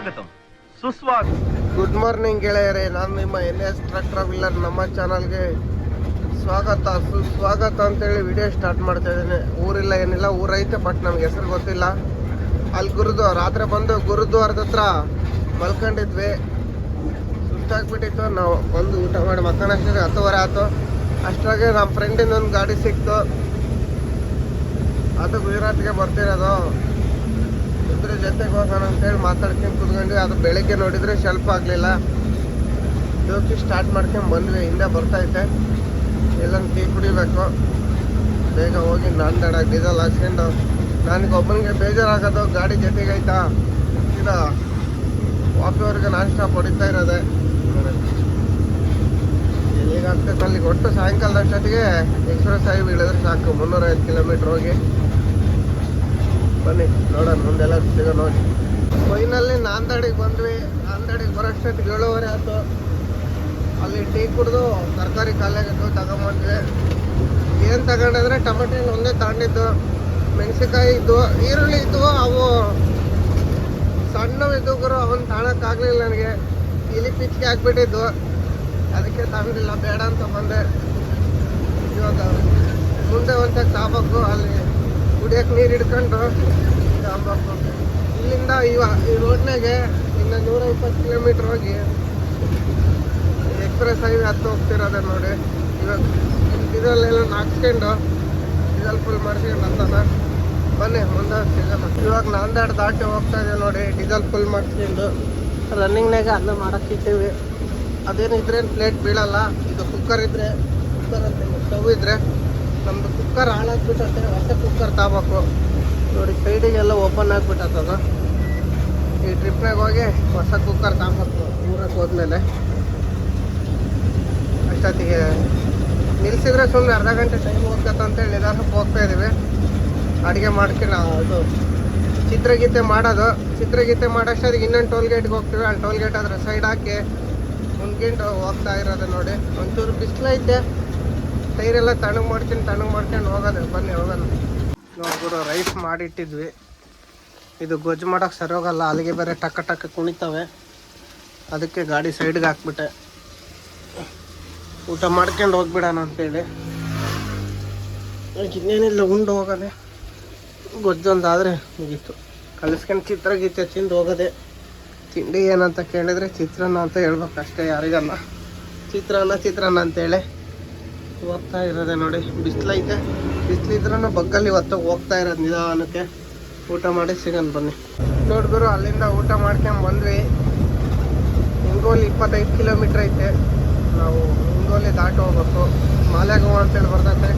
ಸ್ವಾಗತಂ ಸುಸ್ವಾಗತ. Good morning ಗೆಳೆಯರೇ, ನಾನು ನಿಮ್ಮ NS ಟ್ರಕ್ ಟ್ರಾವೆಲರ್. ನಮ್ಮ ಚಾನಲ್ಗೆ ಸ್ವಾಗತ ಸುಸ್ವಾಗತ ಅಂತೇಳಿ ವಿಡಿಯೋ ಸ್ಟಾರ್ಟ್ ಮಾಡ್ತಾ ಇದ್ದೀನಿ. ಊರಿಲ್ಲ ಏನಿಲ್ಲ, ಊರೈತೆ ಬಟ್ ನಮ್ಗೆ ಹೆಸರು ಗೊತ್ತಿಲ್ಲ. ಅಲ್ಲಿ ರಾತ್ರಿ ಬಂದು ಗುರುದ್ವಾರದ ಹತ್ರ ಮಲ್ಕೊಂಡಿದ್ವಿ. ಸುಸ್ತಾಗ್ಬಿಟ್ಟಿತ್ತು. ನಾವು ಬಂದು ಊಟ ಮಾಡಿ ಮಕ್ಕಳಷ್ಟಿಗೆ 10:30 ಆಯ್ತು. ಅಷ್ಟ್ರಾಗೆ ನಮ್ಮ ಫ್ರೆಂಡಿಂದ ಒಂದು ಗಾಡಿ ಸಿಕ್ತು. ಅದು ಗುಜರಾತ್ಗೆ ಬರ್ತಿರೋದು. ಇದ್ರ ಜೊತೆಗೆ ಹೋಗೋಣ ಅಂತೇಳಿ ಮಾತಾಡ್ಕೊಂಡು ಕುತ್ಕೊಂಡ್ವಿ. ಅದು ಬೆಳಿಗ್ಗೆ ನೋಡಿದರೆ ಶೆಲ್ಫ್ ಆಗಲಿಲ್ಲ. ಜೋಕಿ ಸ್ಟಾರ್ಟ್ ಮಾಡ್ಕೊಂಡು ಬಂದ್ವಿ. ಹಿಂದೆ ಬರ್ತೈತೆ. ಎಲ್ಲೊಂದು ಟೀ ಕುಡಿಬೇಕು. ಬೇಗ ಹೋಗಿ ನಾಂದೇಡಾಗಿ ಡೀಸೆಲ್ ಹಾಕ್ಸ್ಕೊಂಡು, ನನಗೆ ಒಬ್ಬನಿಗೆ ಬೇಜಾರಾಗೋದು. ಗಾಡಿ ಜೊತೆಗೈತಾ ಇದು ವಾಪಿವರೆಗೆ ನಾನ್ ಸ್ಟಾಪ್ ಹೊಡಿತಾ ಇರೋದೆ. ಎಲ್ಲಿಗಾಗ್ತೈತೆ ಅಲ್ಲಿಗೆ. ಒಟ್ಟು ಸಾಯಂಕಾಲದ ಅಷ್ಟೊತ್ತಿಗೆ ಎಕ್ಸ್ಪ್ರೆಸ್ ಹೈವೇ ಇಳಿದ್ರೆ ಸಾಕು. 305 ಕಿಲೋಮೀಟ್ರ್ ಹೋಗಿ ಬನ್ನಿ ನೋಡೋಣ ಮುಂದೆಲ್ಲ ಸಿಗೋ ನೋಡಿ. ಫೈನಲ್ಲಿ ನಾಂದೇಡಿಗೆ ಬಂದ್ವಿ. ನಾಂದೇಡಿಗೆ ಬರೋಷ್ಟೊತ್ತಿಗೆ 7:30 ಆಯ್ತು. ಅಲ್ಲಿ ಟೀ ಕುಡಿದು ತರಕಾರಿ ಖಾಲಿಯಾಗಿದ್ದು ತಗೊಂಬಂದ್ವಿ. ಏನು ತಗೊಂಡಿದ್ರೆ ಟೊಮೆಟೊ ಹಣ್ಣು ಒಂದೇ ತಗೊಂಡಿದ್ದು. ಮೆಣಸಿನ್ಕಾಯಿ ಇದ್ದು, ಈರುಳ್ಳಿ ಇದ್ವು. ಅವು ಸಣ್ಣವು ಇದ್ದು ಗುರು, ಅವನ್ನ ತಾಣಕ್ಕಾಗಲಿಲ್ಲ ನನಗೆ. ಇಲಿ ಪಿಚ್ಚಿಗೆ ಹಾಕ್ಬಿಟ್ಟಿದ್ದು. ಅದಕ್ಕೆ ತಗೊಂಡಿಲ್ಲ, ಬೇಡ ಅಂತ ಬಂದೆ. ಇವಾಗ ಮುಂದೆ ಒಂದ್ಸಲ ತಾಬೇಕು. ಅಲ್ಲಿ ಕುಡಿಯೋಕೆ ನೀರು ಹಿಡ್ಕೊಂಡು ತಗೊಂಬೇಕು. ಇಲ್ಲಿಂದ ಈ ರೋಡ್ನಾಗೆ ಇನ್ನು 120 ಕಿಲೋಮೀಟ್ರ್ ಹೋಗಿ ಎಕ್ಸ್ಪ್ರೆಸ್ ಹೈವೇ ಹತ್ತು ಹೋಗ್ತಿರೋದೆ ನೋಡಿ. ಇವಾಗ ಡೀಸೆಲ್ಲೆಲ್ಲ ಹಾಕ್ಸ್ಕೊಂಡು ಡೀಸೆಲ್ ಫುಲ್ ಮಾಡಿಸ್ಕೊಂಡು ಅಂತಾನ. ಬನ್ನಿ ಮುಂದೆ ಸಿಗೋಣ. ಇವಾಗ ನಾಂದೇಡ್ ದಾಟಿ ಹೋಗ್ತಾ ಇದೆ ನೋಡಿ. ಡೀಸೆಲ್ ಫುಲ್ ಮಾಡಿಸ್ಕೊಂಡು ರನ್ನಿಂಗ್ನಾಗೆ ಅನ್ನ ಮಾಡೋಕ್ಕಿದ್ದೀವಿ. ಅದೇನಿದ್ರೇನು ಪ್ಲೇಟ್ ಬೀಳಲ್ಲ. ಇದು ಕುಕ್ಕರ್ ಇದ್ದರೆ, ಕುಕ್ಕರ್ ಅಂತ ಸ್ಟವ್ ಇದ್ದರೆ, ನಮ್ಮದು ಕುಕ್ಕರ್ ಹಾಳಾಗ್ಬಿಟ್ಟತ್ತೆ. ಹೊಸ ಕುಕ್ಕರ್ ತಗೋಬೇಕು ನೋಡಿ. ಸೈಡಿಗೆಲ್ಲ ಓಪನ್ ಆಗಿಬಿಟ್ಟದ. ಈ ಟ್ರಿಪ್ನಾಗ ಹೋಗಿ ಹೊಸ ಕುಕ್ಕರ್ ತಗೋಬೇಕು ಊರಕ್ಕೆ ಹೋದ್ಮೇಲೆ. ಅಷ್ಟೊತ್ತಿಗೆ ನಿಲ್ಸಿದ್ರೆ ಸುಮ್ಮನೆ ಅರ್ಧ ಗಂಟೆ ಟೈಮ್ ಹೋಗ್ತಂತೇಳಿ ನಿಧಾನಕ್ಕೆ ಹೋಗ್ತಾ ಇದ್ದೀವಿ. ಅಡುಗೆ ಮಾಡ್ಕೊಂಡು ಅದು ಚಿತ್ರಗೀತೆ ಮಾಡೋದು. ಚಿತ್ರಗೀತೆ ಮಾಡೋಷ್ಟೊತ್ತಿಗೆ ಇನ್ನೊಂದು ಟೋಲ್ ಗೇಟ್ಗೆ ಹೋಗ್ತೀವಿ. ಅಲ್ಲಿ ಟೋಲ್ ಗೇಟ್ ಆದರೆ ಸೈಡ್ ಹಾಕಿ ಮುಂದ್ಗಿಂಡು ಹೋಗ್ತಾ ಇರೋದು ನೋಡಿ. ಒಂಚೂರು ಬಿಸಿಲೈತೆ. ಟೈರೆಲ್ಲ ತಣ್ಣಗೆ ಮಾಡ್ಕೊಂಡು ಹೋಗೋದು. ಬನ್ನಿ ಹೋಗೋಣ. ನೋಡ್ಬಿಡು, ರೈಸ್ ಮಾಡಿಟ್ಟಿದ್ವಿ. ಇದು ಗೊಜ್ಜು ಮಾಡೋಕೆ ಸರಿ ಹೋಗಲ್ಲ. ಅಲ್ಲಿಗೆ ಬೇರೆ ಟಕ್ಕ ಕುಣಿತವೆ. ಅದಕ್ಕೆ ಗಾಡಿ ಸೈಡ್ಗೆ ಹಾಕ್ಬಿಟ್ಟೆ. ಊಟ ಮಾಡ್ಕೊಂಡು ಹೋಗ್ಬಿಡೋಣ ಅಂತೇಳಿ. ಇನ್ನೇನಿಲ್ಲ, ಉಂಡು ಹೋಗೋದೆ. ಗೊಜ್ಜೊಂದಾದರೆ ಮುಗೀತು. ಕಲಿಸ್ಕೊಂಡು ಚಿತ್ರಗೀತೆ ತಿಂದು ಹೋಗೋದೆ. ತಿಂಡಿ ಏನಂತ ಕೇಳಿದರೆ ಚಿತ್ರಾನ್ನ ಅಂತ ಹೇಳ್ಬೇಕು ಅಷ್ಟೇ, ಯಾರಿಗಲ್ಲ. ಚಿತ್ರಾನ್ನ ಅಂತೇಳಿ ಹೋಗ್ತಾ ಇರೋದೆ ನೋಡಿ. ಬಿಸಿಲೈತೆ. ಬಿಸಿಲಿದ್ರೂ ಬಗ್ಗಲ್ಲಿ ಇವತ್ತು ಹೋಗ್ತಾ ಇರೋದು ನಿಧಾನಕ್ಕೆ. ಊಟ ಮಾಡಿ ಸಿಗೋಣ ಬನ್ನಿ. ನೋಡಿದ್ರು ಅಲ್ಲಿಂದ ಊಟ ಮಾಡ್ಕೊಂಡು ಬಂದ್ವಿ. ಹಿಂಗೋಲಿ 25 ಕಿಲೋಮೀಟ್ರ್ ಐತೆ. ನಾವು ಹಿಂಗೋಲಿ ದಾಟಿ ಹೋಗ್ಬೇಕು. ಮಾಲೆಗೋವ ಅಂತೇಳಿ ಬರ್ತೈತೆ.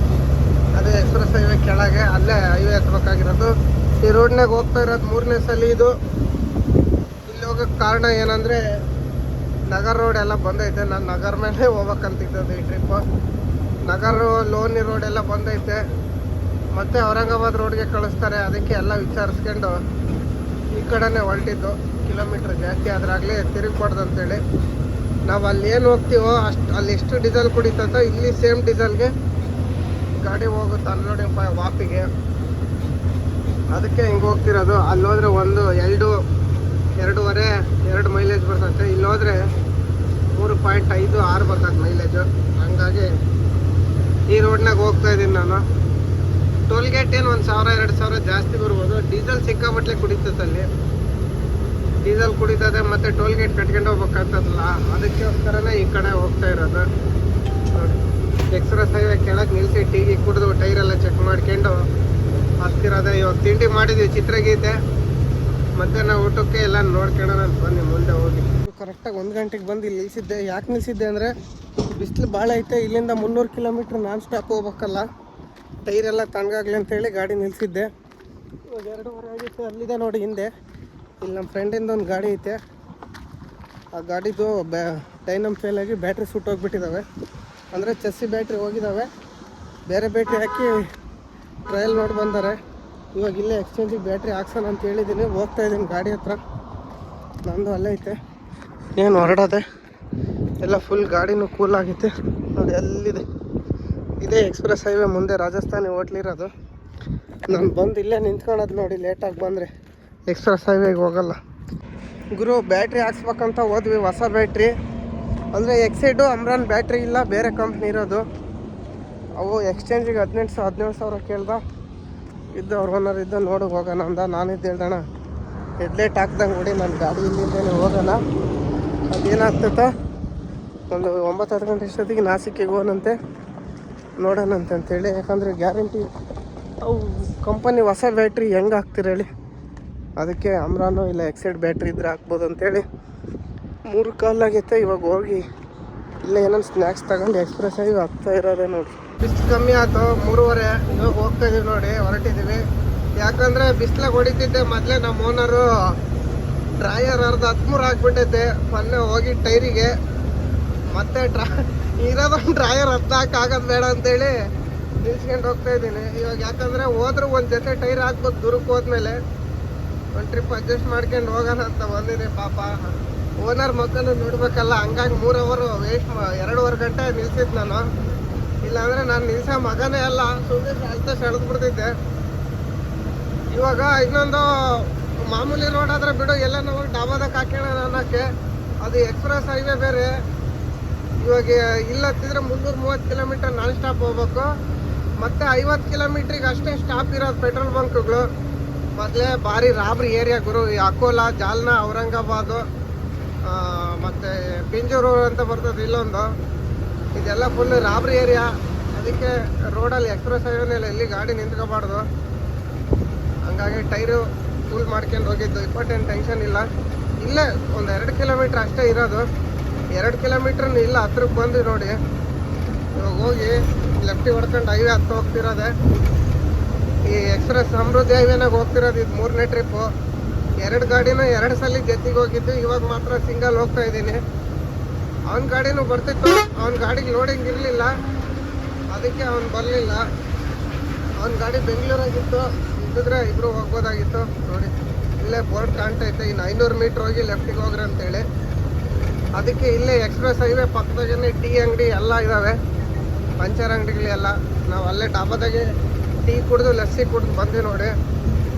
ಅದೇ ಎಕ್ಸ್ಪ್ರೆಸ್ ಹೈವೇ ಕೆಳಗೆ, ಅಲ್ಲೇ ಹೈವೇ ಹತ್ಬೇಕಾಗಿರೋದು. ಈ ರೋಡ್ನಾಗ ಹೋಗ್ತಾ ಇರೋದು 3ನೇ ಸಲ ಇದು. ಇಲ್ಲಿ ಹೋಗೋಕ್ಕೆ ಕಾರಣ ಏನಂದರೆ, ನಗರ ರೋಡ್ ಎಲ್ಲ ಬಂದೈತೆ. ನಾನು ನಗರ ಮೇಲೆ ಹೋಗ್ಬೇಕಂತಿದ್ದದ್ದು ಈ ಟ್ರಿಪ್ಪು. ನಗರ ಲೋನಿ ರೋಡ್ ಎಲ್ಲ ಬಂದೈತೆ. ಮತ್ತು ಔರಂಗಾಬಾದ್ ರೋಡ್ಗೆ ಕಳಿಸ್ತಾರೆ. ಅದಕ್ಕೆ ಎಲ್ಲ ವಿಚಾರಿಸ್ಕೊಂಡು ಈ ಕಡೆನೇ ಹೊರಟಿದ್ದು. ಕಿಲೋಮೀಟ್ರ್ ಜಾಸ್ತಿ ಆದ್ರಾಗಲೇ ತಿರುಗಬಾರ್ದು ಅಂತೇಳಿ. ನಾವು ಅಲ್ಲಿ ಏನು ಹೋಗ್ತೀವೋ ಅಲ್ಲಿ ಎಷ್ಟು ಡೀಸೆಲ್ ಕುಡಿತೋ ಇಲ್ಲಿ ಸೇಮ್ ಡೀಸೆಲ್ಗೆ ಗಾಡಿ ಹೋಗುತ್ತೆ ಅನ್ಲೋಡಿಂಗ್ ವಾಪಿಗೆ. ಅದಕ್ಕೆ ಹಿಂಗೆ ಹೋಗ್ತಿರೋದು. ಅಲ್ಲಿ ಹೋದರೆ 2.5 ಮೈಲೇಜ್ ಬರ್ತೈತೆ. ಇಲ್ಲಿ ಹೋದರೆ 3.56 ಬರ್ತದೆ ಮೈಲೇಜು. ಹಂಗಾಗಿ ಈ ರೋಡ್ನಾಗ ಹೋಗ್ತಾ ಇದ್ದೀನಿ ನಾನು. ಟೋಲ್ ಗೇಟ್ ಏನು 1,000-2,000 ಜಾಸ್ತಿ ಬರ್ಬೋದು. ಡೀಸೆಲ್ ಸಿಕ್ಕಾಬಟ್ಲೆ ಕುಡಿತೈತಲ್ಲಿ. ಡೀಸೆಲ್ ಕುಡಿತದೆ ಮತ್ತು ಟೋಲ್ ಗೇಟ್ ಕಟ್ಕೊಂಡು ಹೋಗ್ಬೇಕಾಗ್ತದಲ್ಲ. ಅದಕ್ಕೋಸ್ಕರನೇ ಈ ಕಡೆ ಹೋಗ್ತಾ ಇರೋದು ನೋಡಿ. ಎಕ್ಸ್ಪ್ರೆಸ್ ಹೈವೇ ಕೆಳಗೆ ನಿಲ್ಲಿಸಿ ಟೀಗಿ ಕುಡಿದು ಟೈರೆಲ್ಲ ಚೆಕ್ ಮಾಡ್ಕೊಂಡು ಹತ್ತಿರೋದೆ. ಇವಾಗ ತಿಂಡಿ ಮಾಡಿದ್ವಿ ಚಿತ್ರಗೀತೆ. ಮತ್ತು ನಾವು ಊಟಕ್ಕೆ ಎಲ್ಲ ನೋಡ್ಕೊಳ್ಳೋಣ ಅಂತ ಬನ್ನಿ ಮುಂದೆ ಹೋಗಿ. ಕರೆಕ್ಟಾಗಿ 1 ಗಂಟೆಗೆ ಬಂದು ಇಲ್ಲಿ ನಿಲ್ಲಿಸಿದ್ದೆ. ಯಾಕೆ ನಿಲ್ಲಿಸಿದ್ದೆ ಅಂದರೆ ಬಿಸಿಲು ಭಾಳ ಐತೆ. ಇಲ್ಲಿಂದ 300 ಕಿಲೋಮೀಟ್ರ್ ನಾನ್ ಸ್ಟಾಪ್ ಹೋಗ್ಬೇಕಲ್ಲ. ಟೈರೆಲ್ಲ ತಣ್ಣಗಾಗಲಿ ಅಂತೇಳಿ ಗಾಡಿ ನಿಲ್ಲಿಸಿದ್ದೆ. ಇವಾಗ 2:30 ಆಗಿತ್ತು. ಅಲ್ಲಿದೆ ನೋಡಿ ಹಿಂದೆ. ಇಲ್ಲಿ ನಮ್ಮ ಫ್ರೆಂಡಿಂದ ಒಂದು ಗಾಡಿ ಐತೆ. ಆ ಗಾಡಿದು ಡೈನಮ್ ಫೇಲ್ ಆಗಿ ಬ್ಯಾಟ್ರಿ ಸುಟ್ಟೋಗ್ಬಿಟ್ಟಿದ್ದಾವೆ. ಅಂದರೆ ಚೆಸ್ಸಿ ಬ್ಯಾಟ್ರಿ ಹೋಗಿದ್ದಾವೆ. ಬೇರೆ ಬ್ಯಾಟ್ರಿ ಹಾಕಿ ಟ್ರಯಲ್ ನೋಡಿ ಬಂದಾರೆ. ಇವಾಗ ಇಲ್ಲೇ ಎಕ್ಸ್ಚೇಂಜಿಗೆ ಬ್ಯಾಟ್ರಿ ಹಾಕ್ಸೋಣ ಅಂತ ಹೇಳಿದ್ದೀನಿ. ಹೋಗ್ತಾ ಇದ್ದೀನಿ ಗಾಡಿ ಹತ್ರ. ನಂದು ಅಲ್ಲೇ ಐತೆ. ಏನು ಹೊರಡೋದೆ ಎಲ್ಲ ಫುಲ್. ಗಾಡಿನೂ ಕೂಲ್ ಆಗೈತೆ ನೋಡಿ. ಅಲ್ಲಿದೆ, ಇದೇ ಎಕ್ಸ್ಪ್ರೆಸ್ ಹೈವೇ ಮುಂದೆ ರಾಜಸ್ಥಾನಿ ಹೋಟ್ಲಿರೋದು. ನಾನು ಬಂದು ಇಲ್ಲೇ ನಿಂತ್ಕೊಳ್ಳೋದು ನೋಡಿ. ಲೇಟಾಗಿ ಬಂದರೆ ಎಕ್ಸ್ಪ್ರೆಸ್ ಹೈವೇಗೆ ಹೋಗಲ್ಲ. ಗುರು ಬ್ಯಾಟ್ರಿ ಹಾಕ್ಸ್ಬೇಕಂತ ಹೋದ್ವಿ, ಹೊಸ ಬ್ಯಾಟ್ರಿ ಅಂದರೆ ಎಕ್ಸೈಡು ಅಮ್ರಾನ್ ಬ್ಯಾಟ್ರಿ ಇಲ್ಲ, ಬೇರೆ ಕಂಪ್ನಿ ಇರೋದು. ಅವು ಎಕ್ಸ್ಚೇಂಜಿಗೆ 17,000 ಕೇಳ್ದ. ಇದ್ದು ಅವ್ರ ಓನರ್ ಇದ್ದು ನೋಡಿ ಹೋಗೋಣ ಅಂದ. ನಾನಿದ್ದು ಹೇಳ್ದಣ ಹೆಡ್ಲೈಟ್ ಹಾಕ್ದಂಗೆ ನೋಡಿ ನನ್ನ ಗಾಡಿ ಇಲ್ಲಿಂದೇನೆ ಹೋಗೋಣ, ಅದೇನಾಗ್ತೈತೋ ಒಂದು 9-10 ಗಂಟೆ ಅಷ್ಟೊತ್ತಿಗೆ ನಾಸಿಕ್ಕಿಗೆ ಹೋಗೋಣಂತೆ, ನೋಡೋಣಂತೆ ಅಂತೇಳಿ. ಯಾಕಂದರೆ ಗ್ಯಾರಂಟಿ ಅವು ಕಂಪನಿ ಹೊಸ ಬ್ಯಾಟ್ರಿ ಹೆಂಗೆ ಹಾಕ್ತೀರ ಹೇಳಿ, ಅದಕ್ಕೆ ಅಮ್ರಾನು ಇಲ್ಲ ಎಕ್ಸೈಡ್ ಬ್ಯಾಟ್ರಿ ಇದ್ರೆ ಹಾಕ್ಬೋದು ಅಂತೇಳಿ 3 ಕಾಲಾಗೈತೆ. ಇವಾಗ ಹೋಗಿ ಇಲ್ಲ ಏನೊಂದು ಸ್ನ್ಯಾಕ್ಸ್ ತಗೊಂಡು ಎಕ್ಸ್ಪ್ರೆಸ್ ಆಗಿ ಆಗ್ತಾ ಇರೋದೇ ನೋಡಿ. ಬಿಸಿಲು ಕಮ್ಮಿ ಆಯ್ತು, 3:30. ಇವಾಗ ಹೋಗ್ತಾ ಇದೀವಿ ನೋಡಿ, ಹೊರಟಿದ್ದೀವಿ. ಯಾಕಂದರೆ ಬಿಸಿಲಾಗ ಹೊಡಿತಿದ್ದೆ ಮೊದಲೇ ನಮ್ಮ ಓನರು ಡ್ರಾಯರ್ 13 ಹಾಕ್ಬಿಟ್ಟೈತೆ. ಮೊನ್ನೆ ಹೋಗಿ ಟೈರಿಗೆ ಮತ್ತೆ ಇರೋದೊಂದು ಡ್ರಾಯರ್ 14 ಆಗೋದು ಬೇಡ ಅಂತೇಳಿ ನಿಲ್ಸ್ಕೊಂಡು ಹೋಗ್ತಾ ಇದ್ದೀನಿ ಇವಾಗ. ಯಾಕಂದರೆ ಹೋದ್ರೂ ಒಂದು ಜೊತೆ ಟೈರ್ ಹಾಕ್ಬೋದು, ದೂರಕ್ಕೆ ಹೋದ್ಮೇಲೆ ಒಂದು ಟ್ರಿಪ್ ಅಡ್ಜಸ್ಟ್ ಮಾಡ್ಕೊಂಡು ಹೋಗೋಣ ಅಂತ ಬಂದಿದೆ. ಪಾಪ ಓನರ್ ಮಕ್ಕಳು ನೋಡ್ಬೇಕಲ್ಲ, ಹಂಗಾಗಿ 3 ಅವರು ವೇಸ್ಟ್ 2.5 ಗಂಟೆ ನಿಲ್ಸಿದ್ದು ನಾನು. ಇಲ್ಲಾಂದರೆ ನಾನು ನಿಲ್ಸೋ ಮಗನೇ ಅಲ್ಲ, ಸುಮ್ಮನೆ ಸೆಳೆದ್ಬಿಡ್ತಿದ್ದೆ. ಇವಾಗ ಇನ್ನೊಂದು ಮಾಮೂಲಿ ರೋಡ್ ಆದರೆ ಬಿಡು, ಎಲ್ಲ ನಾವು ಡಾಬಾದಾಗ ಹಾಕೋಣ ಅನ್ನೋಕ್ಕೆ, ಅದು ಎಕ್ಸ್ಪ್ರೆಸ್ ಹೈವೇ ಬೇರೆ. ಇವಾಗ ಇಲ್ಲತ್ತಿದ್ರೆ 330 ಕಿಲೋಮೀಟರ್ ನಾನ್ ಸ್ಟಾಪ್ ಹೋಗ್ಬೇಕು, ಮತ್ತು 50 ಕಿಲೋಮೀಟ್ರಿಗೆ ಅಷ್ಟೇ ಸ್ಟಾಪ್ ಇರೋದು ಪೆಟ್ರೋಲ್ ಬಂಕ್ಗಳು. ಮೊದಲೇ ಭಾರಿ ರಾಬ್ರಿ ಏರಿಯಾ ಗುರು, ಈ ಅಕೋಲಾ, ಜಾಲ್ನಾ, ಔರಂಗಾಬಾದು ಮತ್ತು ಪಿಂಜೂರು ಅಂತ ಬರ್ತದೆ ಇಲ್ಲೊಂದು, ಇದೆಲ್ಲ ಫುಲ್ ರಾಬ್ರಿ ಏರಿಯಾ. ಅದಕ್ಕೆ ರೋಡಲ್ಲಿ ಎಕ್ಸ್ಪ್ರೆಸ್ ಹೈವೇನಲ್ಲಿ ಎಲ್ಲಿ ಗಾಡಿ ನಿಂತ್ಕೋಬಾರ್ದು. ಹಂಗಾಗಿ ಟೈರು ಫುಲ್ ಮಾಡ್ಕೊಂಡು ಹೋಗಿದ್ದು, ಇಂಪಾರ್ಟೆಂಟ್ ಟೆನ್ಷನ್ ಇಲ್ಲ. ಇಲ್ಲೇ ಒಂದು 2 ಕಿಲೋಮೀಟ್ರ್ ಅಷ್ಟೇ ಇರೋದು, 2 ಕಿಲೋಮೀಟ್ರನ್ನ ಇಲ್ಲ ಹತ್ರಕ್ಕೆ ಬಂದು ನೋಡಿ. ಇವಾಗ ಹೋಗಿ ಲೆಫ್ಟಿಗೆ ಹೊಡ್ಕೊಂಡು ಹೈವೇ ಹತ್ತು ಹೋಗ್ತಿರೋದೆ. ಈ ಎಕ್ಸ್ಪ್ರೆಸ್ ಸಮೃದ್ಧಿ ಹೈವೇನಾಗ ಹೋಗ್ತಿರೋದು, ಇದು 3ನೇ ಟ್ರಿಪ್ಪು. 2 ಗಾಡಿನ 2 ಸಲ ಜೊತೆಗೆ ಹೋಗಿದ್ದು, ಇವಾಗ ಮಾತ್ರ ಸಿಂಗಲ್ ಹೋಗ್ತಾ ಇದ್ದೀನಿ. ಅವನ ಗಾಡಿನೂ ಬರ್ತಿತ್ತು, ಅವನ ಗಾಡಿಗೆ ಲೋಡಿಂಗ್ ಇರಲಿಲ್ಲ, ಅದಕ್ಕೆ ಅವನು ಬರಲಿಲ್ಲ. ಅವನ ಗಾಡಿ ಬೆಂಗಳೂರಾಗಿತ್ತು, ಇದ್ದಿದ್ರೆ ಇಬ್ಬರು ಹೋಗ್ಬೋದಾಗಿತ್ತು. ನೋಡಿ ಇಲ್ಲೇ ಬೋರ್ಡ್ ಕಾಣ್ತೈತೆ, ಇನ್ನು 500 ಮೀಟ್ರ್ ಹೋಗಿ ಲೆಫ್ಟಿಗೆ ಹೋಗ್ರಿ ಅಂತೇಳಿ. ಅದಕ್ಕೆ ಇಲ್ಲೇ ಎಕ್ಸ್ಪ್ರೆಸ್ ಹೈವೇ ಪಕ್ಕದಾಗೇ ಟೀ ಅಂಗಡಿ ಎಲ್ಲ ಇದ್ದಾವೆ, ಪಂಚರ್ ಅಂಗಡಿಗಳೆಲ್ಲ. ನಾವು ಅಲ್ಲೇ ಡಾಬಾದಾಗೆ ಟೀ ಕುಡಿದು ಲಸ್ಸಿ ಕುಡಿದು ಬಂದ್ವಿ ನೋಡಿ.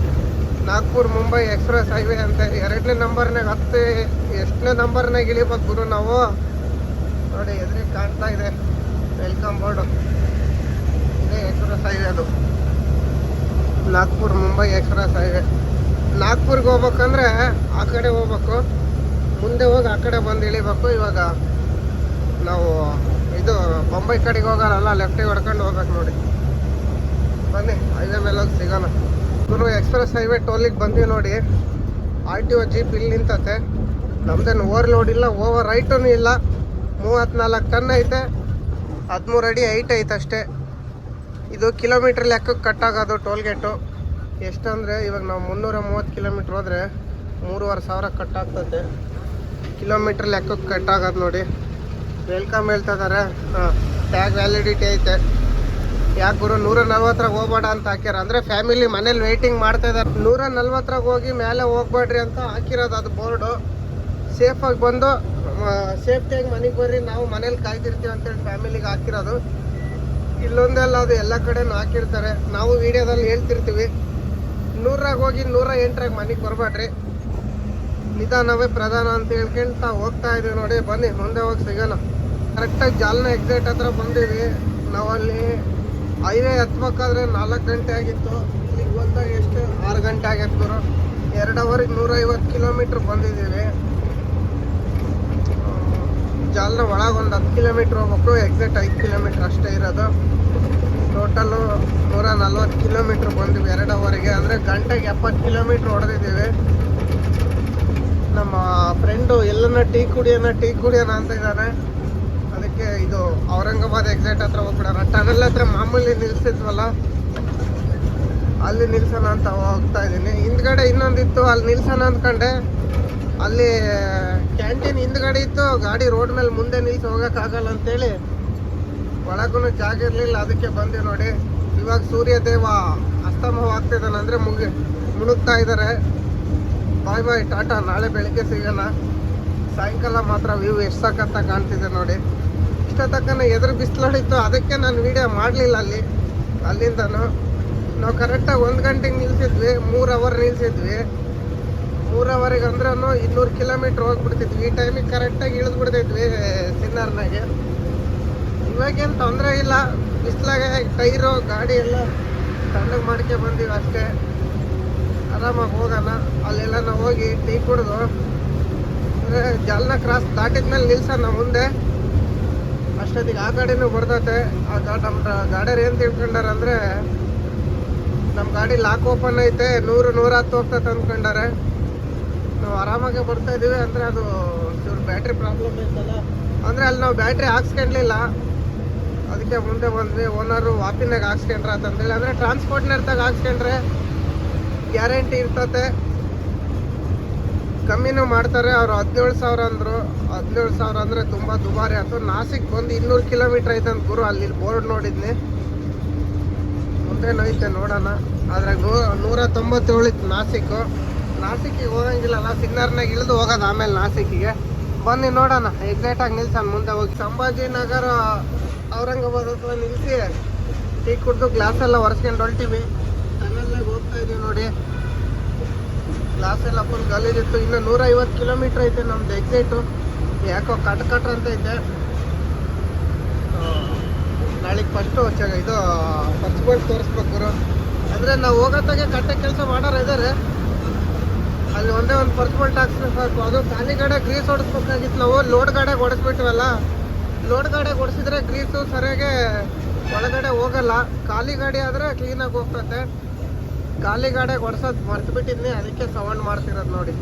ನಾಗ್ಪುರ್ ಮುಂಬೈ ಎಕ್ಸ್ಪ್ರೆಸ್ ಹೈವೇ ಅಂತ 2ನೇ ನಂಬರ್ನಾಗ ಹತ್ತಿ, ಎಷ್ಟನೇ ನಂಬರ್ನಾಗ ಇಳಿಬೇಕು ಗುರು ನಾವು. ನೋಡಿ ಎದುರಿಗೆ ಕಾಣ್ತಾ ಇದೆ ವೆಲ್ಕಮ್ ಬೋರ್ಡು, ಇದೇ ಎಕ್ಸ್ಪ್ರೆಸ್ ಹೈವೇ ಅದು, ನಾಗ್ಪುರ್ ಮುಂಬೈ ಎಕ್ಸ್ಪ್ರೆಸ್ ಹೈವೇ. ನಾಗ್ಪುರ್ಗೆ ಹೋಗ್ಬೇಕಂದ್ರೆ ಆ ಕಡೆ ಹೋಗ್ಬೇಕು, ಮುಂದೆ ಹೋಗಿ ಆ ಕಡೆ ಬಂದು ಇಳಿಬೇಕು. ಇವಾಗ ನಾವು ಇದು ಬೊಂಬೈ ಕಡೆಗೆ ಹೋಗೋರಲ್ಲ, ಲೆಫ್ಟಿಗೆ ಹೊಡ್ಕೊಂಡು ಹೋಗ್ಬೇಕು ನೋಡಿ. ಬನ್ನಿ ಹೈವೇ ಮೇಲೆ ಹೋಗಿ ಸಿಗೋಣ ಗುರು. ಎಕ್ಸ್ಪ್ರೆಸ್ ಹೈವೇ ಟೋಲಿಗೆ ಬಂದ್ವಿ ನೋಡಿ. RTO ಜೀಪ್ ಇಲ್ಲಿ ನಿಂತತೆ. ನಮ್ದೇನು ಓವರ್ಲೋಡ್ ಇಲ್ಲ, ಓವರ್ ರೈಟೂ ಇಲ್ಲ. 34 ಟನ್ ಐತೆ, 13 ಅಡಿ ಹೈಟ್ ಐತೆ ಅಷ್ಟೇ. ಇದು ಕಿಲೋಮೀಟ್ರ್ ಲೆಕ್ಕಕ್ಕೆ ಕಟ್ಟಾಗೋದು ಟೋಲ್ಗೇಟು. ಎಷ್ಟಂದರೆ ಇವಾಗ ನಾವು 330 ಕಿಲೋಮೀಟ್ರ್ ಹೋದರೆ 3,500 ಕಟ್ಟಾಗ್ತದೆ. ಕಿಲೋಮೀಟ್ರ್ ಲೆಕ್ಕಕ್ಕೆ ಕಟ್ಟಾಗೋದು ನೋಡಿ. ವೆಲ್ಕಮ್ ಹೇಳ್ತಾ ಇದ್ದಾರೆ, ಟ್ಯಾಗ್ ವ್ಯಾಲಿಡಿಟಿ ಐತೆ. ಯಾಕೆ ಗುರು 140 ಹೋಗ್ಬೇಡ ಅಂತ ಹಾಕ್ಯಾರ, ಅಂದರೆ ಫ್ಯಾಮಿಲಿ ಮನೇಲಿ ವೆಯ್ಟಿಂಗ್ ಮಾಡ್ತಾ ಇದ್ದಾರೆ. 140 ಹೋಗಿ ಮೇಲೆ ಹೋಗ್ಬೇಡ್ರಿ ಅಂತ ಹಾಕಿರೋದು ಅದು ಬೋರ್ಡು. ಸೇಫಾಗಿ ಬಂದು ಸೇಫ್ಟಿಯಾಗಿ ಮನೆಗೆ ಬರ್ರಿ, ನಾವು ಮನೇಲಿ ಕಾಯ್ತಿರ್ತೀವಿ ಅಂತೇಳಿ ಫ್ಯಾಮಿಲಿಗೆ ಹಾಕಿರೋದು. ಇಲ್ಲೊಂದೆಲ್ಲ ಅದು ಎಲ್ಲ ಕಡೆನೂ ಹಾಕಿರ್ತಾರೆ. ನಾವು ವೀಡಿಯೋದಲ್ಲಿ ಹೇಳ್ತಿರ್ತೀವಿ 100 ಹೋಗಿ 108 ಮನೆಗೆ ಬರಬೇಡ್ರಿ, ನಿಧಾನವೇ ಪ್ರಧಾನ ಅಂತ ಹೇಳ್ಕೊಂತ ಹೋಗ್ತಾ ಇದೀವಿ ನೋಡಿ. ಬನ್ನಿ ಮುಂದೆ ಹೋಗಿ ಸಿಗೋಣ. ಕರೆಕ್ಟಾಗಿ ಜಾಲ್ನಾ ಎಕ್ಸಿಟ್ ಹತ್ರ ಬಂದೀವಿ. ನಾವಲ್ಲಿ ಹೈವೇ ಹತ್ಬೇಕಾದ್ರೆ 4 ಗಂಟೆ ಆಗಿತ್ತು, ಇಲ್ಲಿಗೆ ಬಂದಾಗ ಎಷ್ಟು 6 ಗಂಟೆ ಆಗೈತೆ ಗುರು. 2 ಅವರಿಗೆ 150 ಕಿಲೋಮೀಟ್ರ್ ಬಂದಿದ್ದೀವಿ. ಜಾಲ್ನ ಒಳಗೆ ಒಂದು 10 ಕಿಲೋಮೀಟ್ರ್ ಹೋಗ್ಬೇಕು, ಎಕ್ಸಾಕ್ಟ್ 5 ಕಿಲೋಮೀಟ್ರ್ ಅಷ್ಟೇ ಇರೋದು. ಟೋಟಲು 140 ಕಿಲೋಮೀಟ್ರ್ ಬಂದಿವಿ 2 ಅವರಿಗೆ, ಅಂದರೆ ಗಂಟೆಗೆ 70 ಕಿಲೋಮೀಟ್ರ್ ಹೊಡೆದಿದ್ದೀವಿ. ನಮ್ಮ ಫ್ರೆಂಡು ಎಲ್ಲನ ಟೀ ಕುಡಿಯೋಣ ಅಂತ ಇದ್ದಾನೆ. ಅದಕ್ಕೆ ಇದು ಔರಂಗಾಬಾದ್ ಎಕ್ಸಾಕ್ಟ್ ಹತ್ರ ಹೋಗ್ಬಿಡೋಣ. ಟನಲ್ ಹತ್ರ ಮಾಮೂಲಿ ನಿಲ್ಸಿದ್ವಲ್ಲ, ಅಲ್ಲಿ ನಿಲ್ಸೋಣ ಅಂತ ಹೋಗ್ತಾ ಇದ್ದೀನಿ. ಹಿಂದ್ಗಡೆ ಇನ್ನೊಂದಿತ್ತು, ಅಲ್ಲಿ ನಿಲ್ಸೋಣ ಅಂದ್ಕೊಂಡೆ. ಅಲ್ಲಿ ಕ್ಯಾಂಟೀನ್ ಹಿಂದ್ಗಡೆ ಇತ್ತು, ಗಾಡಿ ರೋಡ್ ಮೇಲೆ ಮುಂದೆ ನಿಲ್ಸಿ ಹೋಗೋಕ್ಕಾಗಲ್ಲ ಅಂತೇಳಿ ಒಳಗೂ ಜಾಗ ಇರಲಿಲ್ಲ, ಅದಕ್ಕೆ ಬಂದೆ ನೋಡಿ. ಇವಾಗ ಸೂರ್ಯದೇವ ಅಸ್ತಮವಾಗ್ತಿದ್ದಾನೆ, ಅಂದರೆ ಮುಳುಗ್ತಾ ಇದ್ದಾರೆ. ಬಾಯ್ ಬಾಯ್, ಟಾಟಾ, ನಾಳೆ ಬೆಳಿಗ್ಗೆ ಸಿಗೋಣ. ಸಾಯಂಕಾಲ ಮಾತ್ರ ವ್ಯೂ ಎಷ್ಟು ಸಖತ್ತ ಕಾಣ್ತಿದೆ ನೋಡಿ. ಇಷ್ಟೊತ್ತಕ್ಕನ ಎದುರು ಬಿಸಿಲೊಡಿತ್ತು, ಅದಕ್ಕೆ ನಾನು ವೀಡಿಯೋ ಮಾಡಲಿಲ್ಲ. ಅಲ್ಲಿಂದನೂ ನಾವು ಕರೆಕ್ಟಾಗಿ 1 ಗಂಟೆಗೆ ನಿಲ್ಸಿದ್ವಿ, 3 ಅವರ್ ನಿಲ್ಸಿದ್ವಿ. 3:15 ಅಂದ್ರೂ 200 ಕಿಲೋಮೀಟ್ರ್ ಹೋಗ್ಬಿಡ್ತಿದ್ವಿ. ಈ ಟೈಮಿಗೆ ಕರೆಕ್ಟಾಗಿ ಇಳಿದ್ಬಿಡ್ತಿದ್ವಿ ಸಿನ್ನಾರ್ನಾಗೆ. ಇವಾಗೇನು ತೊಂದರೆ ಇಲ್ಲ, ಬಿಸ್ಲಾಗೆ ಟೈರು ಗಾಡಿ ಎಲ್ಲ ತಣ್ಣಗೆ ಮಾಡ್ಕೆ ಬಂದೀವಿ ಅಷ್ಟೇ. ಆರಾಮಾಗಿ ಹೋಗೋಣ. ಅಲ್ಲೆಲ್ಲ ನಾವು ಹೋಗಿ ಟೀ ಕುಡಿದು ಅಂದರೆ ಜಾಲ್ನ ಕ್ರಾಸ್ ದಾಟಿದ್ಮೇಲೆ ನಿಲ್ಸೋಣ ಮುಂದೆ. ಅಷ್ಟೊತ್ತಿಗೆ ಆ ಗಾಡಿನೂ ಬರ್ತೈತೆ. ನಮ್ಮ ಗಾಡಿಯವ್ರು ಏನು ತಿಳ್ಕೊಂಡಾರ ಅಂದರೆ ನಮ್ಮ ಗಾಡಿ ಲಾಕ್ ಓಪನ್ ಐತೆ, 100-110 ಹೋಗ್ತೈತೆ ಅಂದ್ಕೊಂಡಾರೆ. ನಾವು ಆರಾಮಾಗೆ ಬರ್ತಾ ಇದ್ದೀವಿ. ಅಂದರೆ ಅದು ಚೂರು ಬ್ಯಾಟ್ರಿ ಪ್ರಾಬ್ಲಮ್ ಐತಲ್ಲ, ಅಂದರೆ ಅಲ್ಲಿ ನಾವು ಬ್ಯಾಟ್ರಿ ಹಾಕ್ಸ್ಕೊಂಡ್ಲಿಲ್ಲ, ಅದಕ್ಕೆ ಮುಂದೆ ಬಂದ್ವಿ. ಓನರು ವಾಪಿನಾಗ ಹಾಕ್ಸ್ಕೊಂಡ್ರ ಅಂತಂದೇಳಿ, ಅಂದರೆ ಟ್ರಾನ್ಸ್ಪೋರ್ಟ್ನರ್ದಾಗ ಹಾಕ್ಸ್ಕೊಂಡ್ರೆ ಗ್ಯಾರಂಟಿ ಇರ್ತತೆ, ಕಮ್ಮಿನೂ ಮಾಡ್ತಾರೆ. ಅವರು 17,000 ಅಂದರು. 17,000 ಅಂದರೆ ತುಂಬ ದುಬಾರಿ ಆಯ್ತು. ನಾಸಿಕ್ ಬಂದು 200 ಕಿಲೋಮೀಟ್ರ್ ಐತೆ ಅಂತ ಗುರು, ಅಲ್ಲಿ ಬೋರ್ಡ್ ನೋಡಿದ್ನಿ. ಮುಂದೇನು ಐತೆ ನೋಡೋಣ. ಆದರೆ 197 ಇತ್ತು ನಾಸಿಕ್ಕು. ನಾಸಿಕ್ಕಿಗೆ ಹೋಗಂಗಿಲ್ಲಲ್ಲ, ಸಿಗ್ನರ್ನಾಗ ಇಳಿದು ಹೋಗೋದು ಆಮೇಲೆ ನಾಸಿಕ್ಕಿಗೆ. ಬನ್ನಿ ನೋಡೋಣ, ಎಕ್ಸಾಕ್ಟಾಗಿ ನಿಲ್ಸೋಣ ಮುಂದೆ ಹೋಗಿ. ಸಂಭಾಜಿನಗರ ಔರಂಗಾಬಾದ್ ಹತ್ರ ನಿಲ್ಲಿಸಿ ಟೀ ಕುಡಿದು ಗ್ಲಾಸೆಲ್ಲ ಒರೆಸ್ಕೊಂಡು ಹೊಲ್ತೀವಿ. ಟನಲ್ನಾಗ ಹೋಗ್ತಾ ಇದೀವಿ ನೋಡಿ. ಗ್ಲಾಸ್ ಎಲ್ಲ ಫುಲ್ ಗಲೀಜಿತ್ತು. ಇನ್ನು 150 ಕಿಲೋಮೀಟ್ರ್ ಐತೆ ನಮ್ದು ಎಕ್ಸೈಟು. ಯಾಕೋ ಕಟ್ರ ಅಂತ ಐತೆ. ನಾಳೆಗೆ ಫಸ್ಟು ಇದು ಪರ್ಚ್ಬಲ್ ತೋರಿಸ್ಬೇಕು. ಅಂದರೆ ನಾವು ಹೋಗೋತ್ತಾಗೆ ಕಟ್ಟೆ ಕೆಲಸ ಮಾಡೋರು ಇದ್ದಾರೆ. ಅಲ್ಲಿ ಒಂದೇ ಒಂದು ಪರ್ಚ್ಬಲ್ ಹಾಕ್ಸ್ರೆ ಸಾಕು. ಅದು ಖಾಲಿ ಗಾಡಿ ಗ್ರೀಸ್ ಹೊಡಿಸ್ಬೇಕಾಗಿತ್ತು. ನಾವು ಲೋಡ್ ಗಾಡಿಯಾಗ ಹೊಡಿಸ್ಬಿಟ್ವಲ್ಲ, ಲೋಡ್ ಗಾಡಿಯಾಗ ಹೊಡಿಸಿದ್ರೆ ಗ್ರೀಸು ಸರಿಯಾಗಿ ಒಳಗಡೆ ಹೋಗಲ್ಲ. ಖಾಲಿ ಗಾಡಿ ಆದರೆ ಕ್ಲೀನಾಗಿ ಹೋಗ್ತತೆ. ಖಾಲಿ ಗಾಡಿಯಾಗ ಹೊಡ್ಸೋದು ಮರ್ತು ಬಿಟ್ಟಿದ್ನಿ, ಅದಕ್ಕೆ ಸೌಂಡ್ ಮಾಡ್ತಿರೋದು ನೋಡಿ.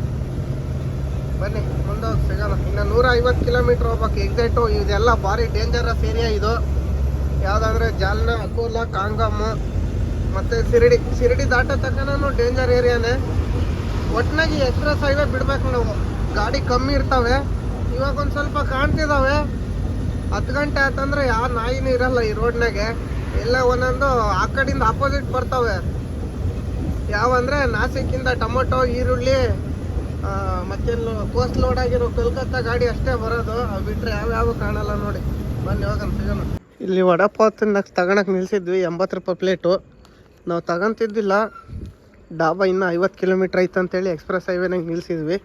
ಬನ್ನಿ ಮುಂದೆ ಹೋಗಿ ಸಿಗೋಣ. ಇನ್ನು 150 ಕಿಲೋಮೀಟ್ರ್ ಹೋಗ್ಬೇಕು ಎಕ್ಸಾಕ್ಟು. ಇದೆಲ್ಲ ಭಾರಿ ಡೇಂಜರಸ್ ಏರಿಯಾ ಇದು. ಯಾವುದಂದ್ರೆ ಜಾಲ್ನ, ಅಕೋಲಾ, ಕಾಂಗಮ್ ಮತ್ತು ಶಿರಡಿ ದಾಟೋ ತನಕನೂ ಡೇಂಜರ್ ಏರಿಯಾನೇ. ಒಟ್ಟಿನಾಗಿ ಎಕ್ಸ್ಪ್ರೆಸ್ ಹೈವೇ ಬಿಡ್ಬೇಕು ನಾವು. ಗಾಡಿ ಕಮ್ಮಿ ಇರ್ತವೆ. ಇವಾಗ ಒಂದು ಸ್ವಲ್ಪ ಕಾಣ್ತಿದ್ದಾವೆ. 10 ಗಂಟೆ ಆಯ್ತಂದ್ರೆ ಯಾವ ನಾಯಿನೂ ಇರಲ್ಲ ಈ ರೋಡ್ನಾಗೆ. ಎಲ್ಲ ಒಂದೊಂದು ಆ ಕಡೆಯಿಂದ ಆಪೋಸಿಟ್ ಬರ್ತವೆ. ಯಾವಂದರೆ ನಾಸಿಕ್ಕಿಂದ ಟೊಮೊಟೊ, ಈರುಳ್ಳಿ, ಮತ್ತೆಲ್ಲೂ ಕೋಸ್ಟ್ ಲೋಡ್ ಆಗಿರೋ ಕೋಲ್ಕತ್ತಾ ಗಾಡಿ ಅಷ್ಟೇ ಬರೋದು. ಅವು ಬಿಟ್ಟರೆ ಯಾವ್ಯಾವ ಕಾಣಲ್ಲ ನೋಡಿ. ಬನ್ನಿ ಹೋಗೋಣ ಸಿಗೋಣ. ಇಲ್ಲಿ ವಡಾಪಾವ್ ತಿನ್ನಕ್ಕೆ ತಗೊಳಕ್ಕೆ ನಿಲ್ಸಿದ್ವಿ. 80 ರೂಪಾಯಿ ಪ್ಲೇಟು. ನಾವು ತಗೊಂತಿದ್ದಿಲ್ಲ. ಡಾಬಾ ಇನ್ನೂ 50 ಕಿಲೋಮೀಟ್ರ್ ಐತೆ ಅಂತೇಳಿ ಎಕ್ಸ್ಪ್ರೆಸ್ ಹೈವೇನಾಗ ನಿಲ್ಸಿದ್ವಿ.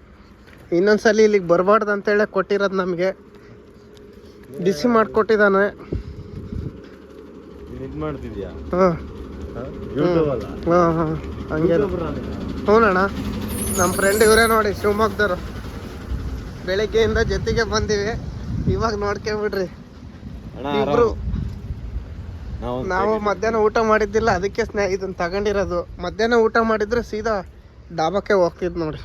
ಇನ್ನೊಂದ್ಸಲಿ ಇಲ್ಲಿಗೆ ಬರಬಾರ್ದು ಅಂತೇಳಿ ಕೊಟ್ಟಿರೋದು ನಮಗೆ. ಬಿಸಿ ಮಾಡಿಕೊಟ್ಟಿದ್ದಾನೆ. ಹಾಂ ಹಾಂ ಹಂಗೆ. ಹ್ಞೂನಣ್ಣ, ನಮ್ಮ ಫ್ರೆಂಡ್ ಇವರೇ ನೋಡಿ, ಶಿವಮೊಗ್ಗದವರು. ಬೆಳಗ್ಗೆಯಿಂದ ಜೊತೆಗೆ ಬಂದೀವಿ. ಇವಾಗ ನೋಡ್ಕೊಂಬಿಡ್ರಿ ಇಬ್ರು. ನಾವು ಮಧ್ಯಾಹ್ನ ಊಟ ಮಾಡಿದ್ದಿಲ್ಲ, ಅದಕ್ಕೆ ಇದನ್ನು ತಗೊಂಡಿರೋದು. ಮಧ್ಯಾಹ್ನ ಊಟ ಮಾಡಿದ್ರೆ ಸೀದಾ ಡಾಬಾಕ್ಕೆ ಹೋಗ್ತಿದ್ ನೋಡಿ.